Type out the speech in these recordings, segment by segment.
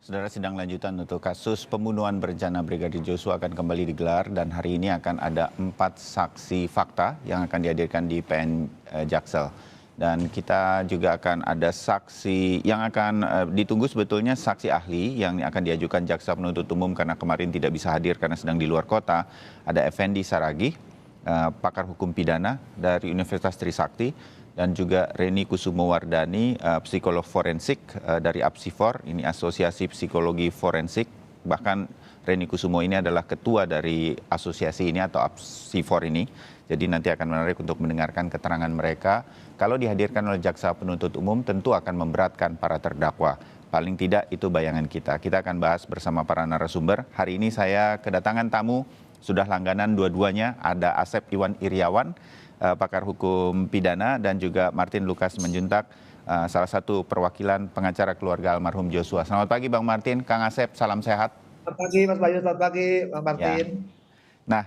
Saudara, sidang lanjutan untuk kasus pembunuhan berencana Brigadir Joshua akan kembali digelar dan hari ini akan ada 4 saksi fakta yang akan dihadirkan di PN Jaksel. Dan kita juga akan ada saksi yang akan ditunggu sebetulnya saksi ahli yang akan diajukan jaksa penuntut umum karena kemarin tidak bisa hadir karena sedang di luar kota. Ada Effendi Saragih, pakar hukum pidana dari Universitas Trisakti, dan juga Reni Kusumowardani, psikolog forensik dari Apsifor, ini Asosiasi Psikologi Forensik. Bahkan Reni Kusumo ini adalah ketua dari asosiasi ini atau Apsifor ini. Jadi nanti akan menarik untuk mendengarkan keterangan mereka. Kalau dihadirkan oleh jaksa penuntut umum tentu akan memberatkan para terdakwa. Paling tidak itu bayangan kita. Kita akan bahas bersama para narasumber. Hari ini saya kedatangan tamu, sudah langganan dua-duanya. Ada Asep Iwan Iriawan, pakar hukum pidana, dan juga Martin Lukas Menjuntak, salah satu perwakilan pengacara keluarga almarhum Joshua. Selamat pagi Bang Martin, Kang Asep, salam sehat. Selamat pagi Mas Bayu, selamat pagi Bang Martin. Ya. Nah,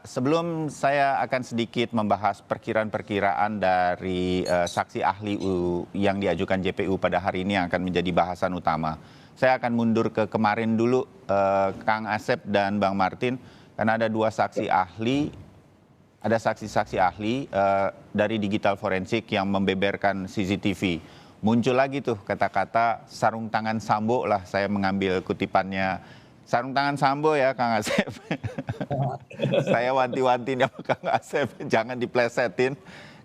sebelum saya akan sedikit membahas perkiraan-perkiraan dari saksi ahli yang diajukan JPU pada hari ini yang akan menjadi bahasan utama, saya akan mundur ke kemarin dulu, Kang Asep dan Bang Martin, karena ada dua saksi ahli. Ada saksi-saksi ahli dari digital forensik yang membeberkan CCTV. Muncul lagi tuh kata-kata sarung tangan Sambo lah, saya mengambil kutipannya. Sarung tangan Sambo ya Kang Asep. Saya wanti-wanti sama Kang Asep, jangan diplesetin.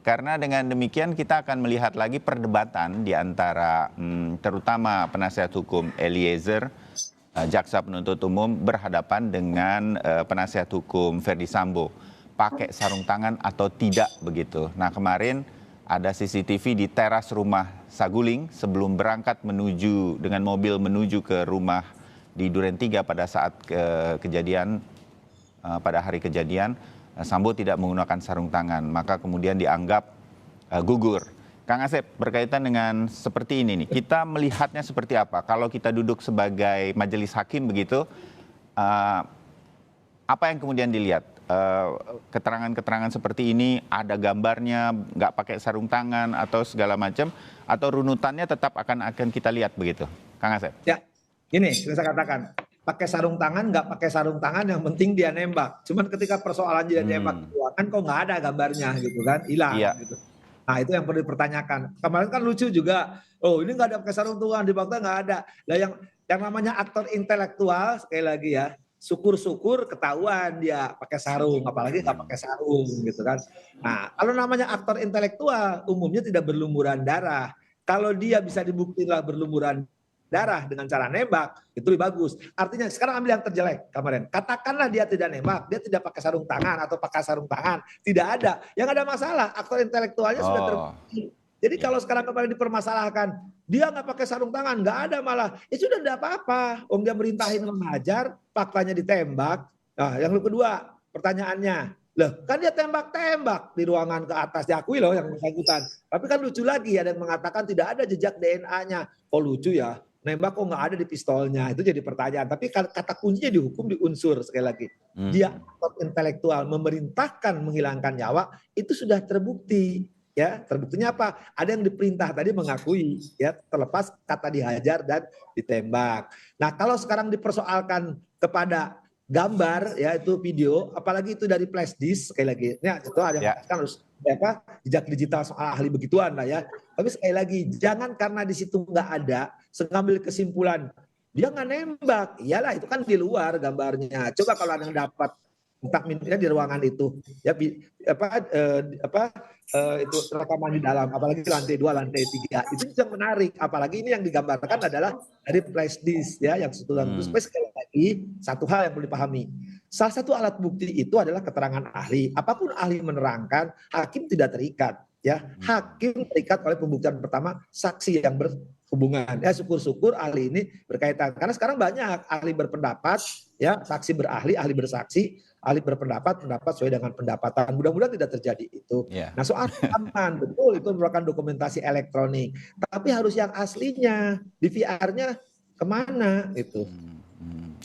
Karena dengan demikian kita akan melihat lagi perdebatan di antara terutama penasihat hukum Eliezer, jaksa penuntut umum berhadapan dengan penasihat hukum Ferdy Sambo. Pakai sarung tangan atau tidak begitu. Nah, kemarin ada CCTV di teras rumah Saguling sebelum berangkat dengan mobil menuju ke rumah di Duren 3 pada saat kejadian, pada hari kejadian, Sambo tidak menggunakan sarung tangan, maka kemudian dianggap gugur. Kang Asep, berkaitan dengan seperti ini nih, kita melihatnya seperti apa? Kalau kita duduk sebagai majelis hakim begitu, apa yang kemudian dilihat? Keterangan-keterangan seperti ini, ada gambarnya, nggak pakai sarung tangan atau segala macam, atau runutannya tetap akan kita lihat begitu, Kang Asep? Ya, ini saya katakan, pakai sarung tangan, nggak pakai sarung tangan, yang penting dia nembak. Cuman ketika persoalan dia nembak kan kok nggak ada gambarnya gitu kan, hilang. Iya. Gitu. Nah itu yang perlu dipertanyakan. Kemarin kan lucu juga, oh ini nggak ada pakai sarung tangan, di fakta nggak ada. Nah yang namanya aktor intelektual, sekali lagi ya, syukur-syukur ketahuan dia pakai sarung, apalagi nggak pakai sarung gitu kan. Nah kalau namanya aktor intelektual umumnya tidak berlumuran darah. Kalau dia bisa dibuktikan berlumuran darah dengan cara nembak, itu lebih bagus. Artinya sekarang ambil yang terjelek kemarin. Katakanlah dia tidak nembak, dia tidak pakai sarung tangan atau pakai sarung tangan, tidak ada. Yang ada masalah aktor intelektualnya sudah terbukti. Jadi kalau sekarang kemarin dipermasalahkan, dia nggak pakai sarung tangan, nggak ada malah. Ya sudah tidak apa-apa. Om dia merintahin mengajar, faktanya ditembak. Nah, yang kedua, pertanyaannya, loh kan dia tembak-tembak di ruangan ke atas, diakui loh yang bersangkutan. Tapi kan lucu lagi, ada yang mengatakan tidak ada jejak DNA-nya. Oh lucu ya, nembak kok nggak ada di pistolnya. Itu jadi pertanyaan. Tapi kata kuncinya di hukum, di unsur sekali lagi. Dia aktor intelektual memerintahkan menghilangkan nyawa, itu sudah terbukti. Ya, terbuktinya apa? Ada yang diperintah tadi mengakui, ya terlepas kata dihajar dan ditembak. Nah, kalau sekarang dipersoalkan kepada gambar, ya itu video, apalagi itu dari flash disk sekali lagi. Ya, itu ada yang kan harus jejak digital soal ahli begituan lah ya. Tapi sekali lagi, jangan karena di situ nggak ada, mengambil kesimpulan dia nggak nembak. Iyalah itu kan di luar gambarnya. Coba kalau ada yang dapat entah minta di ruangan itu ya itu rekaman di dalam, apalagi lantai 2, lantai 3 itu yang menarik, apalagi ini yang digambarkan adalah dari flash disk ya yang terus sekali lagi satu hal yang perlu dipahami, salah satu alat bukti itu adalah keterangan ahli. Apapun ahli menerangkan, hakim tidak terikat ya, hakim terikat oleh pembuktian pertama saksi yang berhubungan ya. Syukur-syukur ahli ini berkaitan, karena sekarang banyak ahli berpendapat ya, saksi berahli, ahli bersaksi, ahli berpendapat, pendapat sesuai dengan pendapatan. Mudah-mudahan tidak terjadi itu. Nah soal aman, betul itu merupakan dokumentasi elektronik. Tapi harus yang aslinya, di VR-nya kemana itu.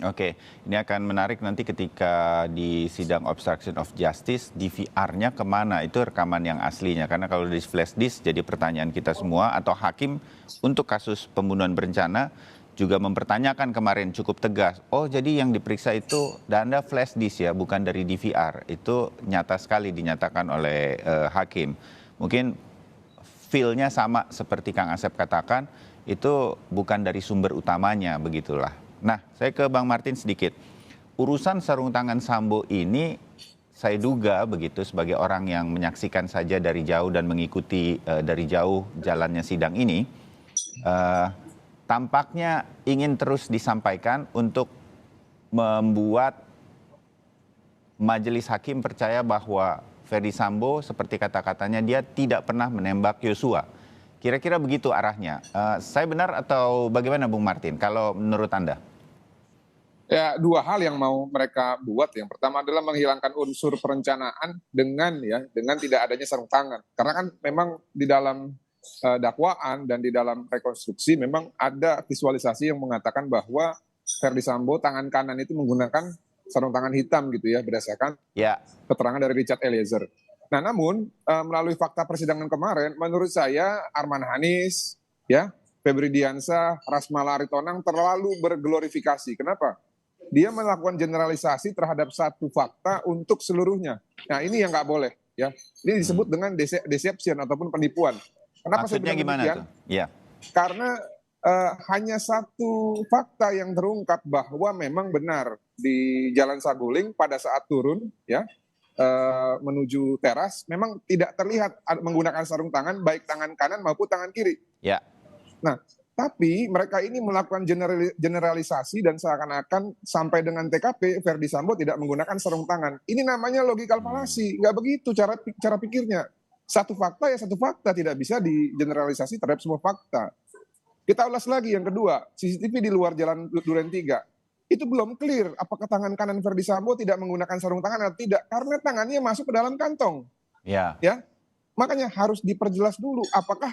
Oke, ini akan menarik nanti ketika di sidang obstruction of justice, di VR-nya kemana, itu rekaman yang aslinya. Karena kalau di flash disk jadi pertanyaan kita semua, atau hakim untuk kasus pembunuhan berencana, juga mempertanyakan kemarin cukup tegas. Oh, jadi yang diperiksa itu data flash disk ya, bukan dari DVR. Itu nyata sekali dinyatakan oleh hakim. Mungkin feel-nya sama seperti Kang Asep katakan, itu bukan dari sumber utamanya, begitulah. Nah, saya ke Bang Martin sedikit. Urusan sarung tangan Sambo ini, saya duga begitu sebagai orang yang menyaksikan saja dari jauh dan mengikuti dari jauh jalannya sidang ini, tampaknya ingin terus disampaikan untuk membuat majelis hakim percaya bahwa Ferdy Sambo seperti kata-katanya dia tidak pernah menembak Yosua. Kira-kira begitu arahnya. Saya benar atau bagaimana Bung Martin kalau menurut Anda? Ya, dua hal yang mau mereka buat. Yang pertama adalah menghilangkan unsur perencanaan dengan tidak adanya sarung tangan. Karena kan memang di dalam dakwaan dan di dalam rekonstruksi memang ada visualisasi yang mengatakan bahwa Ferdy Sambo tangan kanan itu menggunakan sarung tangan hitam gitu ya, berdasarkan keterangan dari Richard Eliezer. Nah, namun melalui fakta persidangan kemarin, menurut saya Arman Hanis, ya, Febri Diansah, Rasmala Aritonang terlalu berglorifikasi. Kenapa? Dia melakukan generalisasi terhadap satu fakta untuk seluruhnya. Nah, ini yang nggak boleh, ya. Ini disebut dengan deception ataupun penipuan. Kenapa maksudnya saya bilang gimana demikian? tuh? Ya. Karena hanya satu fakta yang terungkap bahwa memang benar di Jalan Saguling pada saat turun, ya, menuju teras, memang tidak terlihat menggunakan sarung tangan baik tangan kanan maupun tangan kiri. Ya. Nah, tapi mereka ini melakukan generalisasi dan seakan-akan sampai dengan TKP Ferdy Sambo tidak menggunakan sarung tangan. Ini namanya logikal falasi, nggak begitu cara pikirnya. Satu fakta ya satu fakta, tidak bisa digeneralisasi terhadap semua fakta. Kita ulas lagi yang kedua, CCTV di luar Jalan Duren 3. Itu belum clear apakah tangan kanan Ferdy Sambo tidak menggunakan sarung tangan atau tidak, karena tangannya masuk ke dalam kantong. Ya. Makanya harus diperjelas dulu apakah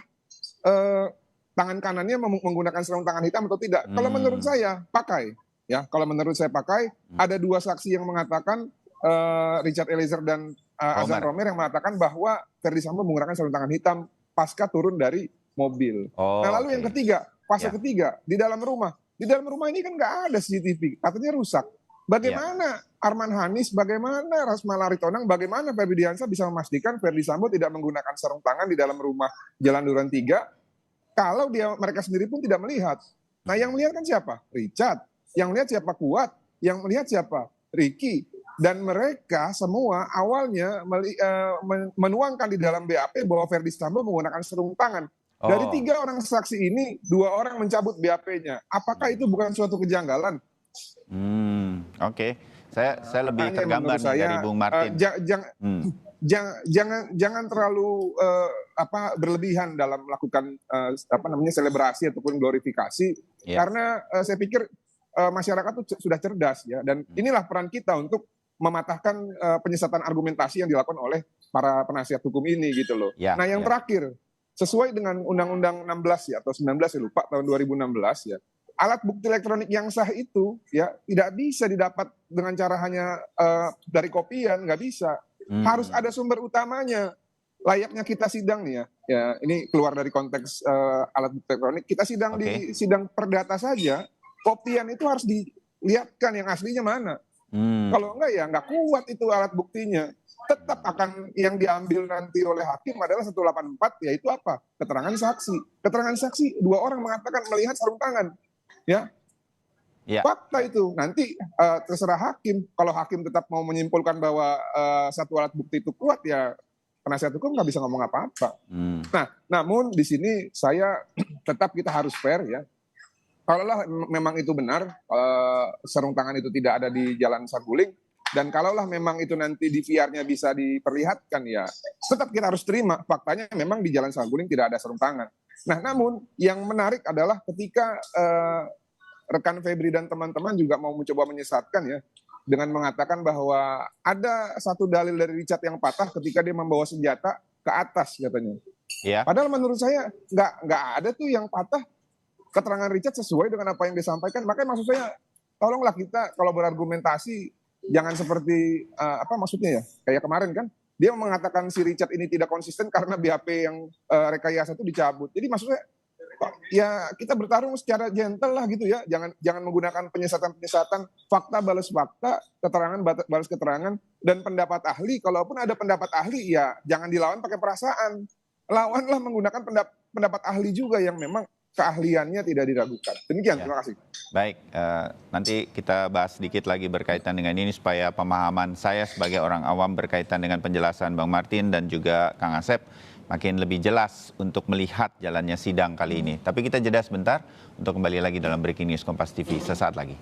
tangan kanannya menggunakan sarung tangan hitam atau tidak. Kalau menurut saya pakai, ya. Kalau menurut saya pakai, ada dua saksi yang mengatakan Richard Eliezer dan Azan Romer yang mengatakan bahwa Ferdy Sambo menggunakan sarung tangan hitam pasca turun dari mobil. Nah, lalu yang ketiga, fase ketiga di dalam rumah. Di dalam rumah ini kan nggak ada CCTV, katanya rusak. Bagaimana Arman Hanis, bagaimana Rasmala Aritonang, bagaimana Febri Diansah bisa memastikan Ferdy Sambo tidak menggunakan sarung tangan di dalam rumah Jalan Duren 3 kalau mereka sendiri pun tidak melihat. Nah, yang melihat kan siapa? Richard. Yang melihat siapa? Kuat. Yang melihat siapa? Ricky. Dan mereka semua awalnya menuangkan di dalam BAP bahwa Ferdy Sambo menggunakan sarung tangan. Dari 3 orang saksi ini, 2 orang mencabut BAP-nya. Apakah itu bukan suatu kejanggalan? Oke. Saya lebih tergambar nih dari Bung Martin. Jangan terlalu berlebihan dalam melakukan selebrasi ataupun glorifikasi, karena saya pikir masyarakat itu sudah cerdas, ya, dan inilah peran kita untuk mematahkan penyesatan argumentasi yang dilakukan oleh para penasihat hukum ini gitu loh. Nah, yang terakhir, sesuai dengan Undang-Undang 16 ya atau 19 saya lupa, tahun 2016 ya, alat bukti elektronik yang sah itu ya tidak bisa didapat dengan cara hanya dari kopian, nggak bisa. Harus ada sumber utamanya. Layaknya kita sidang nih ya. Ya, ini keluar dari konteks alat bukti elektronik. Kita sidang di sidang perdata saja, kopian itu harus dilihatkan yang aslinya mana. Kalau enggak ya nggak kuat itu alat buktinya. Tetap akan yang diambil nanti oleh hakim adalah 184, yaitu apa? Keterangan saksi. Keterangan saksi 2 orang mengatakan melihat sarung tangan. Ya. Fakta itu nanti terserah hakim. Kalau hakim tetap mau menyimpulkan bahwa satu alat bukti itu kuat, ya penasihat hukum nggak bisa ngomong apa-apa. Nah, namun di sini saya tetap kita harus fair ya. Kalaulah memang itu benar, sarung tangan itu tidak ada di Jalan Saguling, dan kalaulah memang itu nanti di VR-nya bisa diperlihatkan, ya tetap kita harus terima faktanya memang di Jalan Saguling tidak ada sarung tangan. Nah, namun yang menarik adalah ketika rekan Febri dan teman-teman juga mau mencoba menyesatkan ya, dengan mengatakan bahwa ada satu dalil dari Richard yang patah ketika dia membawa senjata ke atas katanya. Padahal menurut saya nggak ada tuh yang patah. Keterangan Richard sesuai dengan apa yang disampaikan. Makanya maksud saya, tolonglah kita kalau berargumentasi jangan seperti maksudnya ya, kayak kemarin kan dia mengatakan si Richard ini tidak konsisten karena BAP yang rekayasa itu dicabut. Jadi maksudnya ya kita bertarung secara gentle lah gitu ya. Jangan menggunakan penyesatan-penyesatan, fakta balas fakta, keterangan balas keterangan, dan pendapat ahli. Kalaupun ada pendapat ahli, ya jangan dilawan pakai perasaan. Lawanlah menggunakan pendapat ahli juga yang memang keahliannya tidak diragukan. Demikian, terima kasih. Baik, nanti kita bahas sedikit lagi berkaitan dengan ini supaya pemahaman saya sebagai orang awam berkaitan dengan penjelasan Bang Martin dan juga Kang Asep makin lebih jelas untuk melihat jalannya sidang kali ini. Tapi kita jeda sebentar untuk kembali lagi dalam Breaking News Kompas TV sesaat lagi.